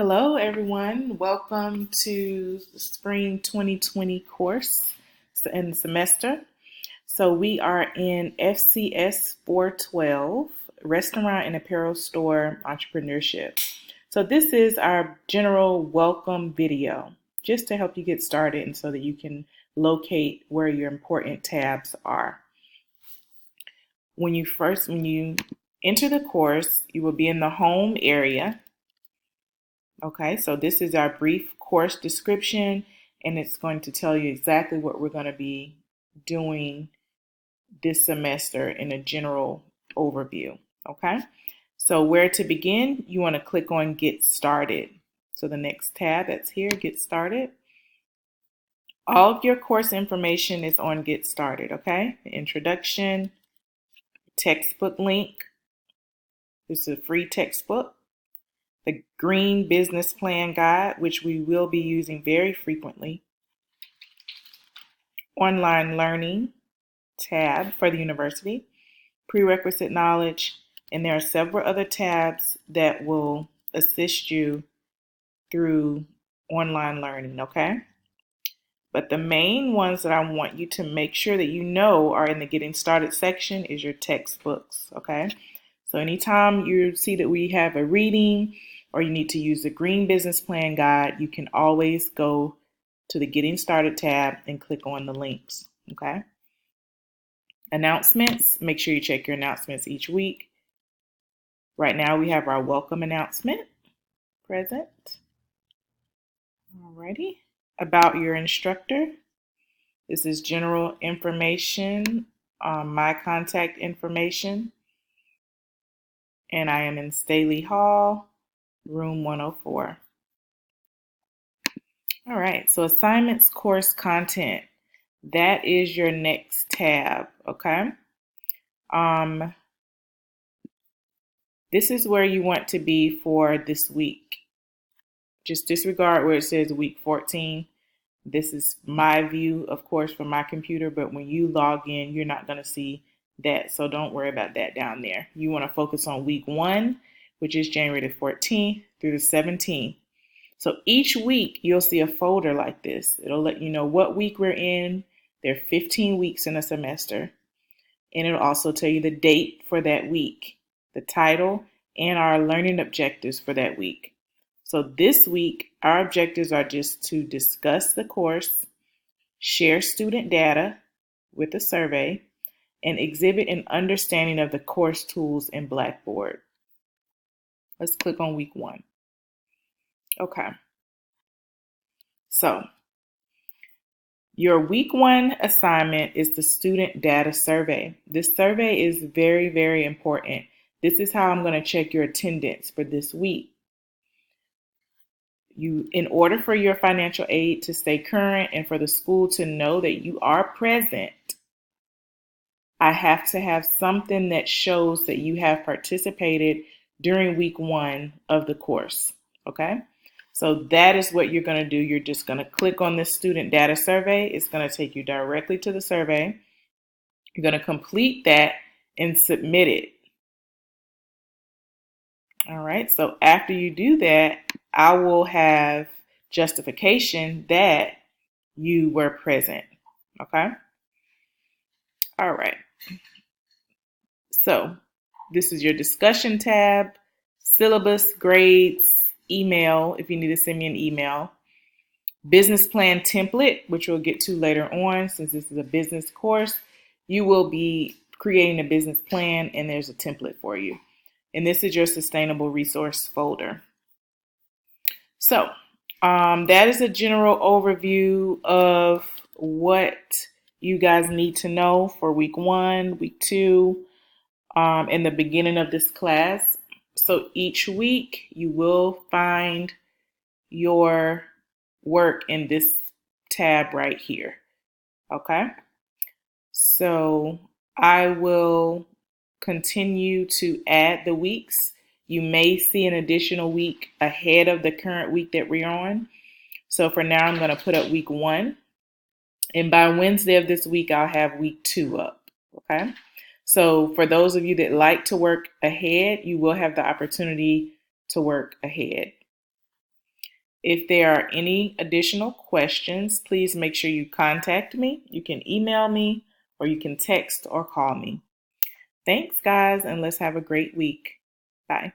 Hello, everyone. Welcome to the Spring 2020 course and semester. So we are in FCS 412, Restaurant and Apparel Store Entrepreneurship. So this is our general welcome video, just to help you get started and so that you can locate where your important tabs are. When you enter the course, you will be in the home area. Okay, so this is our brief course description, and it's going to tell you exactly what we're going to be doing this semester in a general overview. Okay, so where to begin, you want to click on Get Started. So the next tab that's here, Get Started. All of your course information is on Get Started, okay? The introduction, textbook link. This is a free textbook. The Green Business Plan Guide, which we will be using very frequently. Online Learning tab for the university. Prerequisite Knowledge, and there are several other tabs that will assist you through online learning, okay? But the main ones that I want you to make sure that you know are in the Getting Started section is your textbooks, okay? So anytime you see that we have a reading or you need to use the Green Business Plan Guide, you can always go to the Getting Started tab and click on the links, okay? Announcements, make sure you check your announcements each week. Right now we have our welcome announcement present. Alrighty, about your instructor. This is general information, my contact information. And I am in Staley Hall, room 104. All right, so assignments, course content. That is your next tab, okay? This is where you want to be for this week. Just disregard where it says week 14. This is my view, of course, from my computer, but when you log in, you're not going to see that, so don't worry about that down there. You want to focus on week 1, which is January the 14th through the 17th. So each week you'll see a folder like this. It'll let you know what week we're in. There are 15 weeks in a semester, and it'll also tell you the date for that week, the title, and our learning objectives for that week. So this week, our objectives are just to discuss the course, share student data with a survey, and exhibit an understanding of the course tools in Blackboard. Let's click on week 1. Okay. So your week 1 assignment is the student data survey. This survey is very, very important. This is how I'm going to check your attendance for this week. In order for your financial aid to stay current and for the school to know that you are present, I have to have something that shows that you have participated during week 1 of the course, okay? So that is what you're going to do. You're just going to click on this student data survey. It's going to take you directly to the survey. You're going to complete that and submit it. All right, so after you do that, I will have justification that you were present, okay? All right. So this is your discussion tab, syllabus, grades, email, if you need to send me an email, business plan template, which we'll get to later on. Since this is a business course, you will be creating a business plan and there's a template for you. And this is your sustainable resource folder. So that is a general overview of what you guys need to know for week 1, week 2, in the beginning of this class. So each week you will find your work in this tab right here. Okay. So I will continue to add the weeks. You may see an additional week ahead of the current week that we're on. So for now, I'm going to put up week 1. And by Wednesday of this week, I'll have week 2 up. Okay. So for those of you that like to work ahead, you will have the opportunity to work ahead. If there are any additional questions, please make sure you contact me. You can email me or you can text or call me. Thanks, guys, and let's have a great week. Bye.